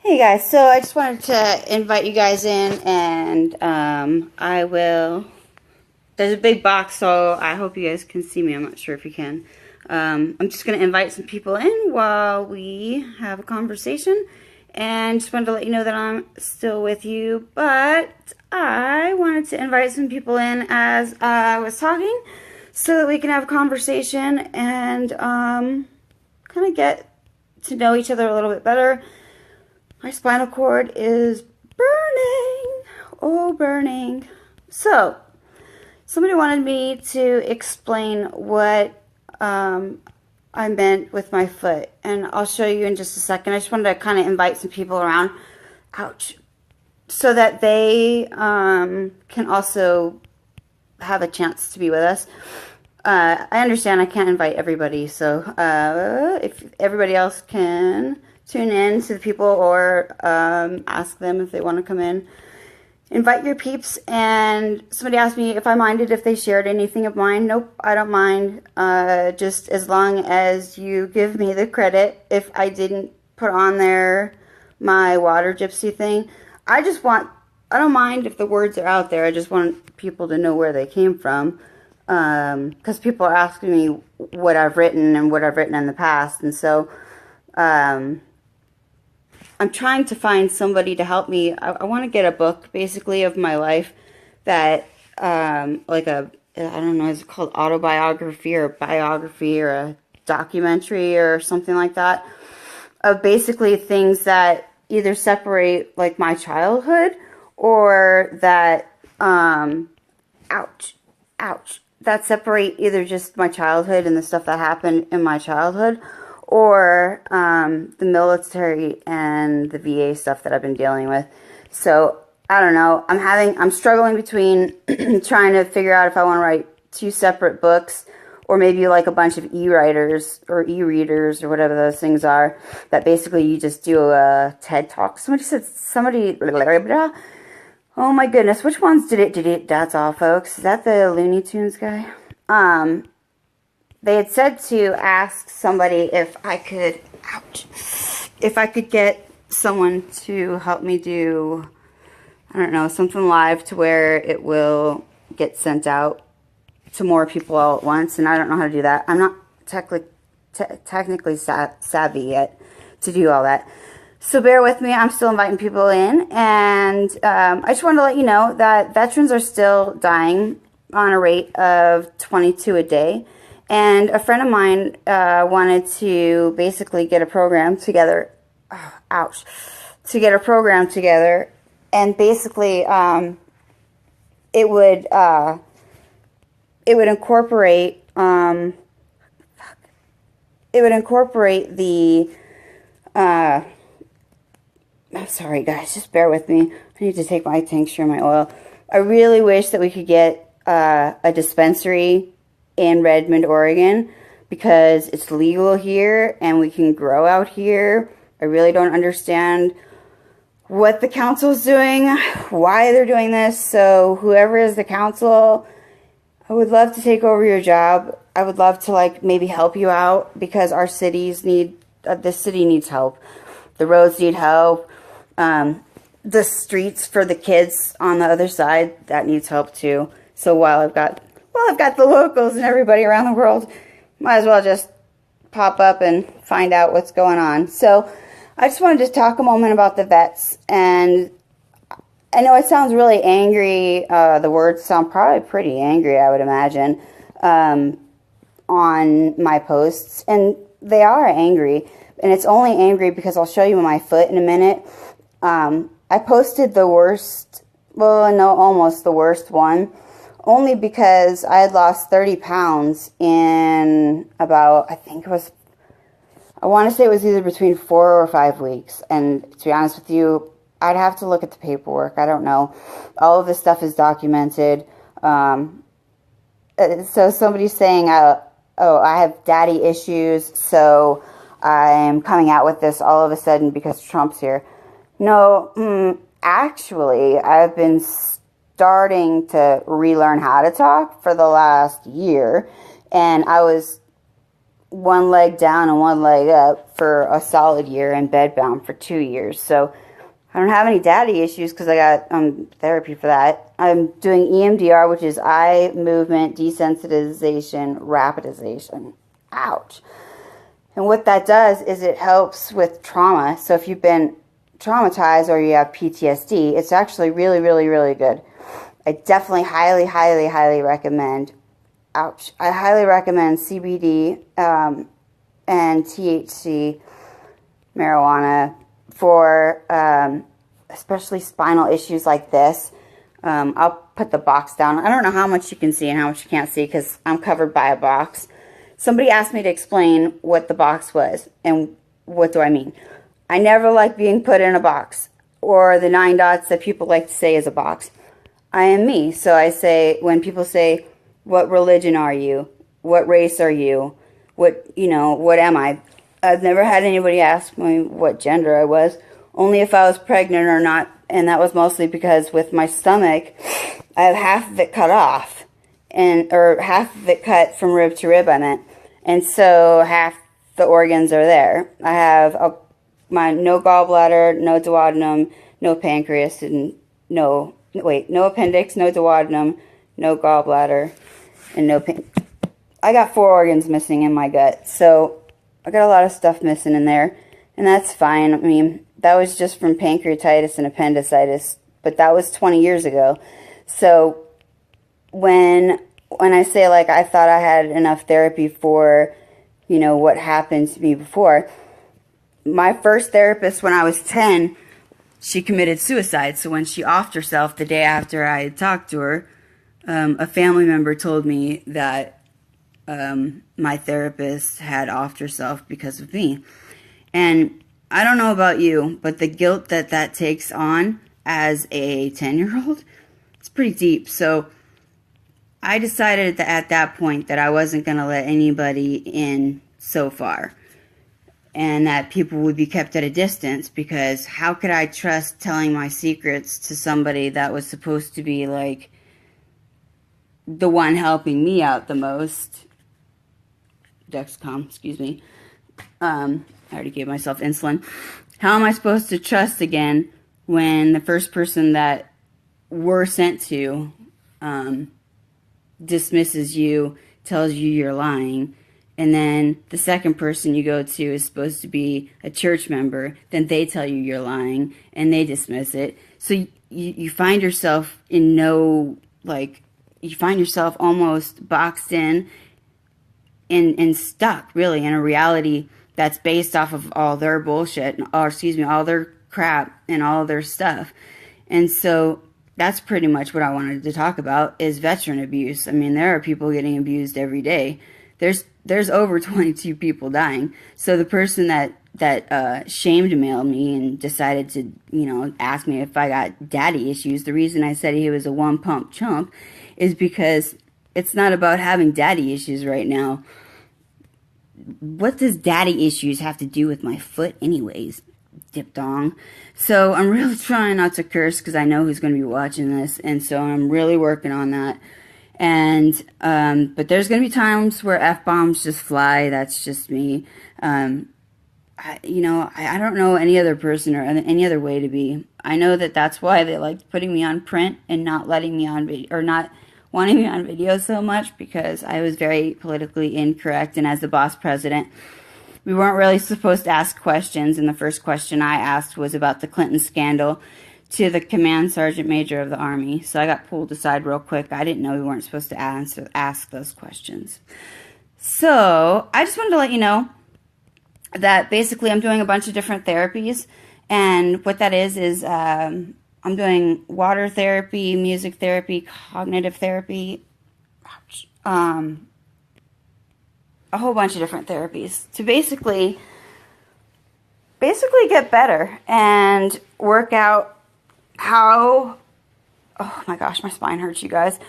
Hey guys, so I just wanted to invite you guys in, and there's a big box, so I hope you guys can see me. I'm not sure if you can. I'm just going to invite some people in while we have a conversation, and just wanted to let you know that I'm still with you, but I wanted to invite some people in as I was talking so that we can have a conversation and kind of get to know each other a little bit better. My spinal cord is burning. Oh, burning. So, somebody wanted me to explain what I meant with my foot. And I'll show you in just a second. I just wanted to kind of invite some people around. Ouch. So that they can also have a chance to be with us. I understand I can't invite everybody. So, if everybody else can tune in to the people or ask them if they want to come in. Invite your peeps. And somebody asked me if I minded if they shared anything of mine. Nope, I don't mind. Just as long as you give me the credit. If I didn't put on there my water gypsy thing, I don't mind if the words are out there. I just want people to know where they came from. Because people are asking me what I've written and what I've written in the past. And so I'm trying to find somebody to help me. I want to get a book, basically, of my life that, I don't know, is it called autobiography or biography or a documentary or something like that, of basically things that either separate, like, my childhood or that, that separate either just my childhood and the stuff that happened in my childhood, or the military and the VA stuff that I've been dealing with. So, I don't know. I'm struggling between trying to figure out if I want to write two separate books, or maybe like a bunch of e-writers or e-readers or whatever those things are, that basically you just do a TED Talk. Oh my goodness, which ones did it? That's all, folks. Is that the Looney Tunes guy? They had said to ask somebody if I could get someone to help me do, I don't know, something live to where it will get sent out to more people all at once. And I don't know how to do that. I'm not technically savvy yet to do all that. So bear with me. I'm still inviting people in. And I just wanted to let you know that veterans are still dying on a rate of 22 a day. And a friend of mine wanted to basically get a program together. To get a program together, and basically it would incorporate the. I'm sorry, guys. Just bear with me. I need to take my tincture and my oil. I really wish that we could get a dispensary in Redmond, Oregon, because it's legal here and we can grow out here. I really don't understand what the council's doing, why they're doing this. So whoever is the council, I would love to take over your job. I would love to, like, maybe help you out, because our cities need, this city needs help. The roads need help. The streets for the kids on the other side, that needs help too. So while I've got the locals and everybody around the world, might as well just pop up and find out what's going on. So I just wanted to talk a moment about the vets. And I know it sounds really angry. The words sound probably pretty angry, I would imagine, on my posts. And they are angry. And it's only angry because I'll show you my foot in a minute. I posted the worst, well, no, almost the worst one, only because I had lost 30 pounds in about, I want to say it was either between 4 or 5 weeks. And to be honest with you, I'd have to look at the paperwork. I don't know. All of this stuff is documented. So somebody's saying, oh, I have daddy issues, so I'm coming out with this all of a sudden because Trump's here. No, actually, I've been starting to relearn how to talk for the last year, and I was one leg down and one leg up for a solid year and bedbound for 2 years. So I don't have any daddy issues because I got therapy for that. I'm doing EMDR, which is eye movement desensitization rapidization. Ouch. And what that does is it helps with trauma. So if you've been traumatized or you have PTSD, it's actually really, really, really good. I definitely highly, highly, highly recommend. Ouch. I highly recommend CBD and THC marijuana for especially spinal issues like this. I'll put the box down. I don't know how much you can see and how much you can't see because I'm covered by a box. Somebody asked me to explain what the box was, and what do I mean? I never like being put in a box, or the 9 dots that people like to say is a box. I am me, so I say, when people say, what religion are you? What race are you? What am I? I've never had anybody ask me what gender I was, only if I was pregnant or not, and that was mostly because with my stomach, I have half of it cut off, or half of it cut from rib to rib, I meant. And so half the organs are there. I have my no gallbladder, no duodenum, no pancreas, and no appendix, no duodenum, no gallbladder, and no I got 4 organs missing in my gut. So I got a lot of stuff missing in there, and that's fine. I mean, that was just from pancreatitis and appendicitis, but that was 20 years ago. So when I say, like, I thought I had enough therapy for, what happened to me before, my first therapist when I was 10, she committed suicide. So when she offed herself the day after I had talked to her, a family member told me that my therapist had offed herself because of me. And I don't know about you, but the guilt that takes on as a 10-year-old, it's pretty deep. So I decided at that point that I wasn't going to let anybody in so far, and that people would be kept at a distance, because how could I trust telling my secrets to somebody that was supposed to be, like, the one helping me out the most? Dexcom, excuse me. I already gave myself insulin. How am I supposed to trust again when the first person that we're sent to dismisses you, tells you you're lying, and then the second person you go to is supposed to be a church member, then they tell you you're lying, and they dismiss it. So you find yourself you find yourself almost boxed in and stuck, really, in a reality that's based off of all their bullshit, all their crap and all their stuff. And so that's pretty much what I wanted to talk about, is veteran abuse. I mean, there are people getting abused every day. There's over 22 people dying. So the person that shamed mailed me and decided to, ask me if I got daddy issues, the reason I said he was a one-pump chump is because it's not about having daddy issues right now. What does daddy issues have to do with my foot anyways? Dip dong. So I'm really trying not to curse because I know who's going to be watching this, and so I'm really working on that. And but there's going to be times where F-bombs just fly. That's just me. I don't know any other person or any other way to be. I know that's why they like putting me on print and not letting me on video, or not wanting me on video so much, because I was very politically incorrect. And as the boss president, we weren't really supposed to ask questions. And the first question I asked was about the Clinton scandal to the command sergeant major of the Army. So I got pulled aside real quick. I didn't know we weren't supposed to ask those questions. So I just wanted to let you know that basically I'm doing a bunch of different therapies. And what that is I'm doing water therapy, music therapy, cognitive therapy, a whole bunch of different therapies to basically get better and work out how, oh my gosh, my spine hurts, you guys,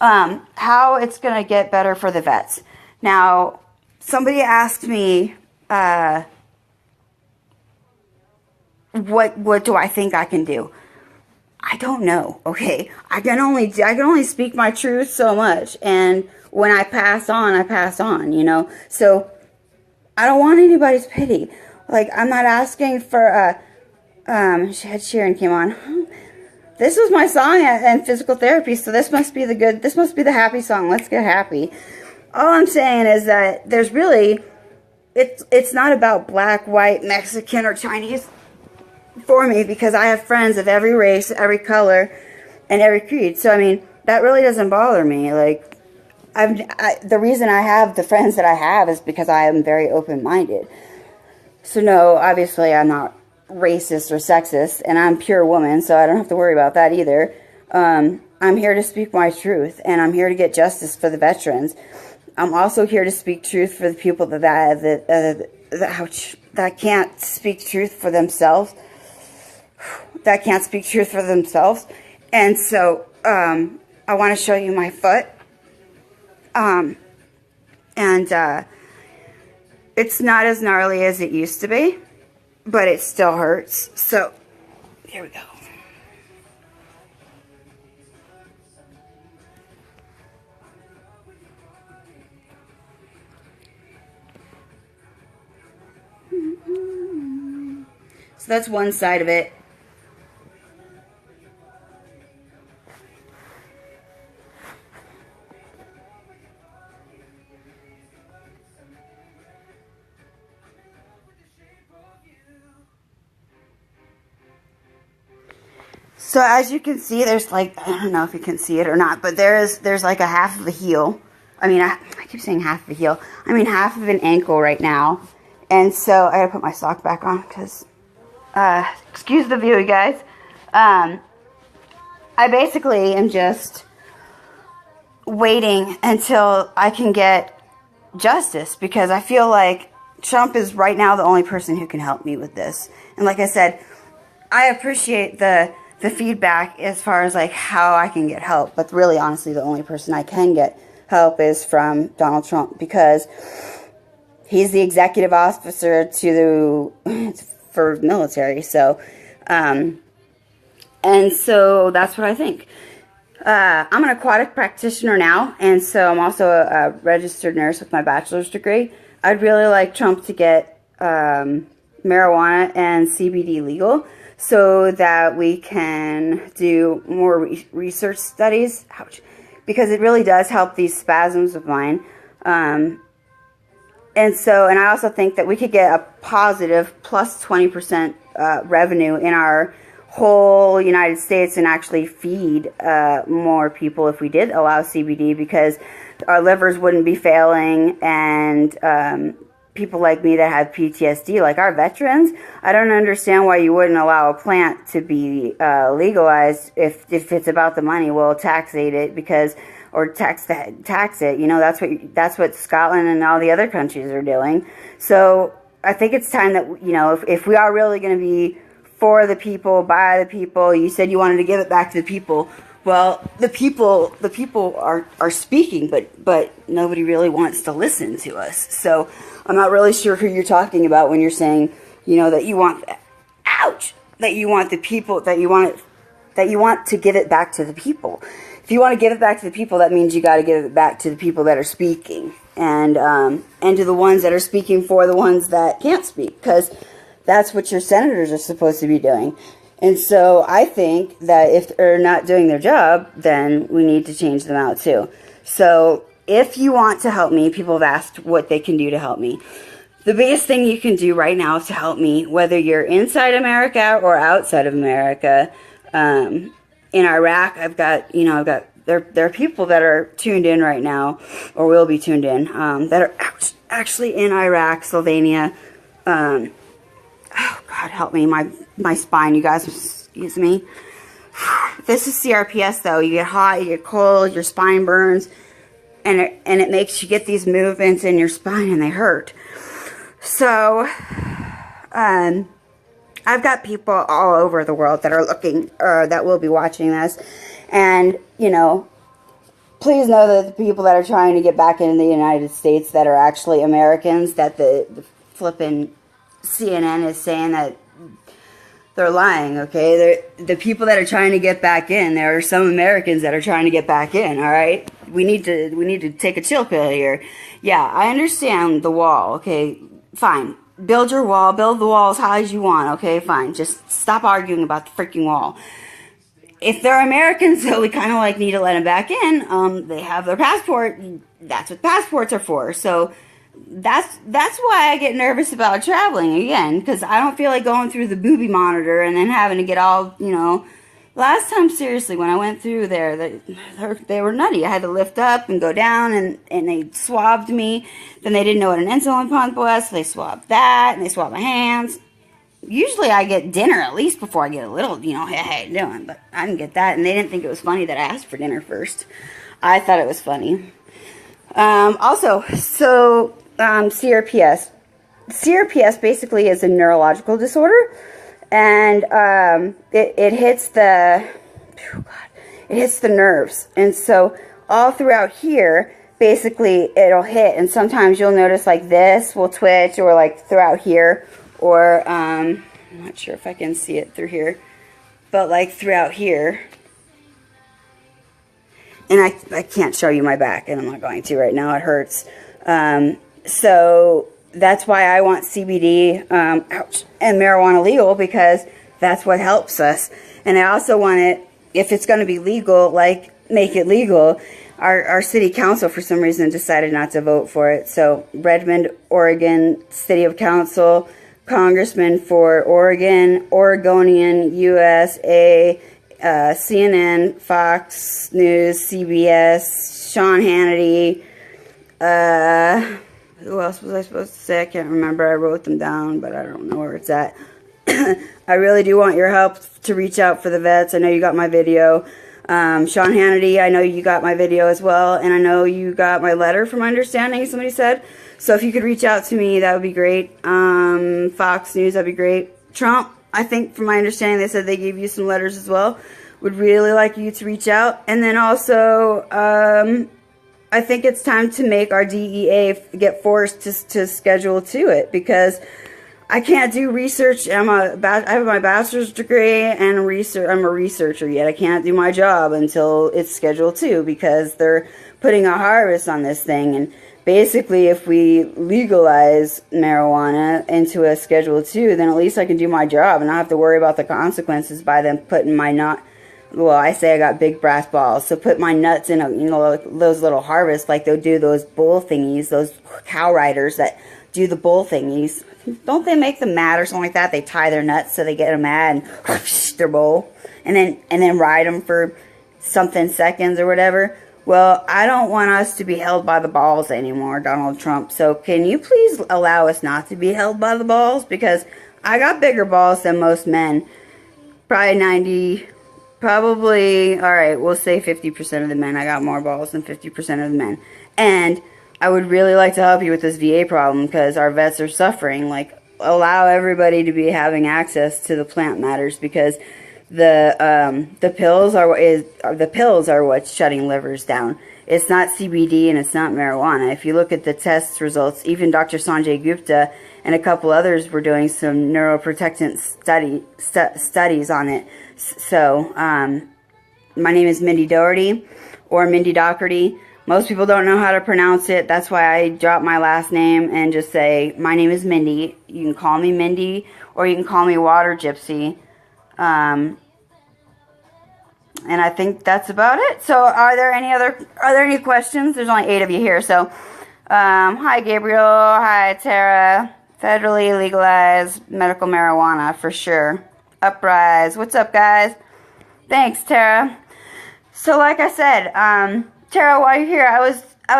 how it's going to get better for the vets. Now, somebody asked me, what do I think I can do? I don't know, okay? I can only speak my truth so much, and when I pass on, So I don't want anybody's pity. Like, I'm not asking for, Sheeran came on. This was my song in physical therapy, so this must be the happy song. Let's get happy. All I'm saying is that there's really, it's not about black, white, Mexican, or Chinese for me, because I have friends of every race, every color, and every creed. So, I mean, that really doesn't bother me. Like, the reason I have the friends that I have is because I am very open-minded. So, no, obviously I'm not racist or sexist, and I'm pure woman, so I don't have to worry about that either. I'm here to speak my truth, and I'm here to get justice for the veterans. I'm also here to speak truth for the people that can't speak truth for themselves. That can't speak truth for themselves. And so, I want to show you my foot. It's not as gnarly as it used to be, but it still hurts. So, here we go. So that's one side of it. So as you can see, there's like, I don't know if you can see it or not, but there's like a half of a heel. I mean, I keep saying half of a heel. I mean, half of an ankle right now. And so I gotta put my sock back on because, excuse the view, you guys. I basically am just waiting until I can get justice, because I feel like Trump is right now the only person who can help me with this. And like I said, I appreciate the feedback as far as like how I can get help, but really honestly the only person I can get help is from Donald Trump, because he's the executive officer for military. So and so that's what I think. I'm an aquatic practitioner now, and so I'm also a registered nurse with my bachelor's degree. I'd really like Trump to get marijuana and CBD legal, so that we can do more research studies. Ouch. Because it really does help these spasms of mine. And I also think that we could get a positive plus 20% revenue in our whole United States, and actually feed more people if we did allow CBD, because our livers wouldn't be failing, and people like me that have PTSD, like our veterans, I don't understand why you wouldn't allow a plant to be legalized if it's about the money. Well, taxate it, because, or tax it. You know, that's what Scotland and all the other countries are doing. So I think it's time that, you know, if we are really going to be for the people, by the people, you said you wanted to give it back to the people. Well, the people are speaking, but nobody really wants to listen to us. So I'm not really sure who you're talking about when you're saying, you know, that you want, that you want the people, that you want to give it back to the people. If you want to give it back to the people, that means you got to give it back to the people that are speaking, and to the ones that are speaking for the ones that can't speak, because that's what your senators are supposed to be doing. And so I think that if they're not doing their job, then we need to change them out too. So if you want to help me, people have asked what they can do to help me. The biggest thing you can do right now to help me, whether you're inside America or outside of America, in Iraq, there are people that are tuned in right now, or will be tuned in, that are actually in Iraq, Slovenia. Oh, God, help me. My spine, you guys, excuse me. This is CRPS, though. You get hot, you get cold, your spine burns, and it makes you get these movements in your spine, and they hurt. So, I've got people all over the world that are looking, or that will be watching this, and, you know, please know that the people that are trying to get back into the United States that are actually Americans, that the flippin' CNN is saying that they're lying, okay? The people that are trying to get back in, there are some Americans that are trying to get back in, all right? We need to take a chill pill here. Yeah, I understand the wall, okay? fine. Build your wall. Build the wall as high as you want. Okay, fine. Just stop arguing about the freaking wall. If they're Americans, so we kind of like need to let them back in. They have their passport. That's what passports are for. So that's why I get nervous about traveling again, because I don't feel like going through the booby monitor and then having to get all, you know. Last time, seriously, when I went through there, they were nutty. I had to lift up and go down, and they swabbed me. Then they didn't know what an insulin pump was, so they swabbed that, and they swabbed my hands. Usually I get dinner at least before I get a little, you know, hey, how you doing? But I didn't get that, and they didn't think it was funny that I asked for dinner first. I thought it was funny. CRPS. CRPS basically is a neurological disorder, and it hits the, it hits the nerves, and so all throughout here, basically it'll hit, and sometimes you'll notice like this will twitch, or like throughout here. Or, I'm not sure if I can see it through here, but like throughout here. And I can't show you my back, and I'm not going to right now, it hurts. So that's why I want CBD, ouch, and marijuana legal, because that's what helps us. And I also want it, if it's going to be legal, like make it legal. Our city council, for some reason, decided not to vote for it. So Redmond, Oregon, City of Council, Congressman for Oregon, Oregonian, USA, CNN, Fox News, CBS, Sean Hannity. Who else was I supposed to say? I can't remember. I wrote them down, but I don't know where it's at. I really do want your help to reach out for the vets. I know you got my video. Sean Hannity, I know you got my video as well, and I know you got my letter, from my understanding, somebody said. So if you could reach out to me, that would be great. Fox News, that'd be great. Trump, I think, from my understanding, they said they gave you some letters as well. Would really like you to reach out. And then also, I think it's time to make our DEA get forced to schedule to it, because I can't do research. I have my bachelor's degree and I'm a researcher, yet I can't do my job until it's scheduled 2, because they're putting a harvest on this thing. And basically, if we legalize marijuana into a Schedule 2, then at least I can do my job and not have to worry about the consequences by them putting my well, I say I got big brass balls, so put my nuts in, you know, those little harvests, like they'll do those bull thingies, those cow riders that do the bull thingies. Don't they make them mad or something like that? They tie their nuts so they get them mad and whoosh, their bull, and then ride them for something seconds or whatever. Well, I don't want us to be held by the balls anymore, Donald Trump. So can you please allow us not to be held by the balls? Because I got bigger balls than most men. Probably, all right, we'll say 50% of the men. I got more balls than 50% of the men. And I would really like to help you with this VA problem, because our vets are suffering. Like, allow everybody to be having access to the plant matters, because the pills are what's shutting livers down. It's not CBD and it's not marijuana. If you look at the test results, even Dr. Sanjay Gupta and a couple others were doing some neuroprotectant studies on it. So, my name is Mindy Doherty, or Mindy Doherty. Most people don't know how to pronounce it. That's why I drop my last name and just say, my name is Mindy. You can call me Mindy, or you can call me Water Gypsy. And I think that's about it. So are there any questions? There's only 8 of you here. So, hi Gabriel, hi Tara. Federally legalized medical marijuana for sure. Uprise. What's up, guys? Thanks, Tara. So like I said, Tara, while you're here, I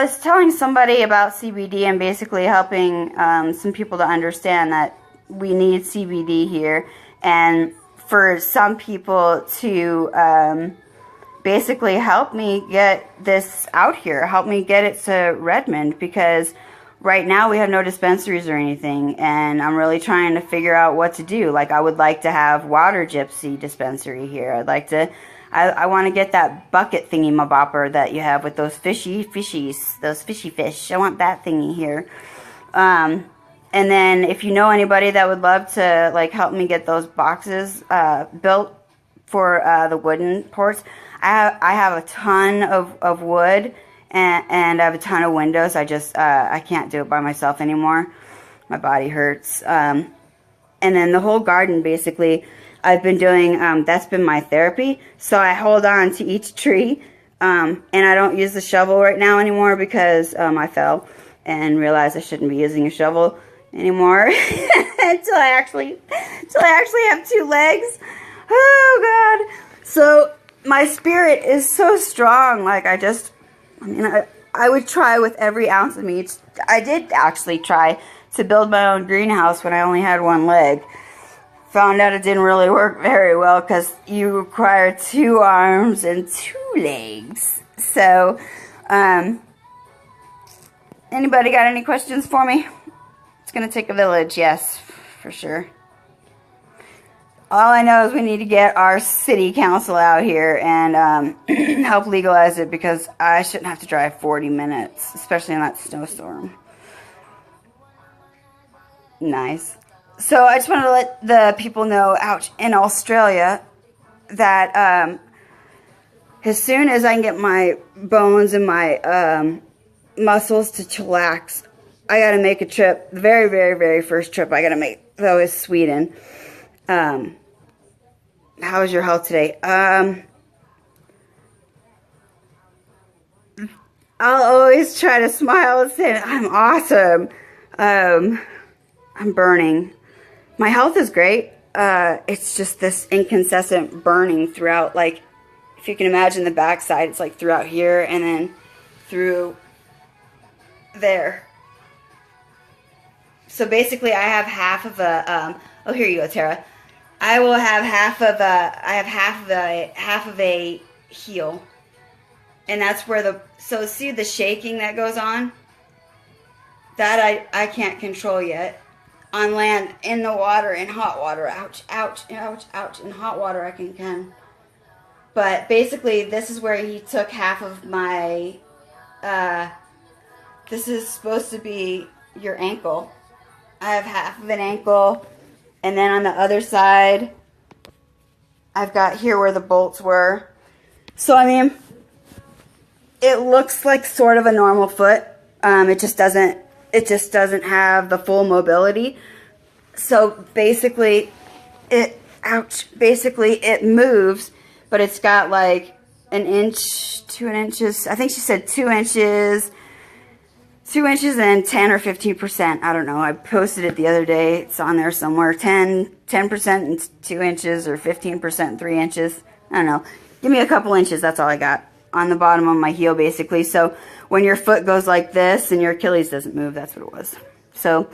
was telling somebody about CBD and basically helping some people to understand that we need CBD here, and for some people to basically help me get this out here, help me get it to Redmond, because right now we have no dispensaries or anything, and I'm really trying to figure out what to do. Like, I would like to have Water Gypsy dispensary here. I'd like to, I want to get that bucket thingy mabopper that you have with those those fishy fish. I want that thingy here. And then if you know anybody that would love to, like, help me get those boxes built for the wooden ports, I have a ton of wood, and I have a ton of windows. I can't do it by myself anymore. my body hurts. And then the whole garden, basically, I've been doing, that's been my therapy. So I hold on to each tree, and I don't use the shovel right now anymore because I fell and realized I shouldn't be using a shovel anymore until I actually have 2 legs. Oh, God. So my spirit is so strong. Like, I would try with every ounce of me. I did actually try to build my own greenhouse when I only had 1 leg. Found out it didn't really work very well because you require 2 arms and 2 legs. So, anybody got any questions for me? It's going to take a village, yes, for sure. All I know is we need to get our city council out here and help legalize it, because I shouldn't have to drive 40 minutes, especially in that snowstorm. Nice. So I just wanted to let the people know out in Australia that as soon as I can get my bones and my muscles to chillax, I got to make a trip. The very, very, very first trip I got to make, though, is Sweden. How is your health today? I'll always try to smile and say, I'm awesome. I'm burning. My health is great. It's just this inconsistent burning throughout, like, if you can imagine the backside, it's like throughout here and then through there. So basically I have half of a, oh, here you go, Tara. I will have half of a heel. And that's where so see the shaking that goes on? That I can't control yet. On land, in the water, in hot water, ouch, ouch, ouch, ouch. In hot water I can. But basically this is where he took half of my, this is supposed to be your ankle. I have half of an ankle. And then on the other side, I've got here where the bolts were. So, I mean, it looks like sort of a normal foot. It just doesn't have the full mobility. So basically it moves, but it's got like 1 inch, 2 inches. I think she said 2 inches. 2 inches and 10 or 15%. I don't know. I posted it the other day. It's on there somewhere. 10% and 2 inches, or 15% and 3 inches. I don't know. Give me a couple inches. That's all I got on the bottom of my heel, basically. So when your foot goes like this and your Achilles doesn't move, that's what it was. So, all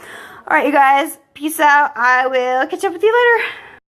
right, you guys. Peace out. I will catch up with you later.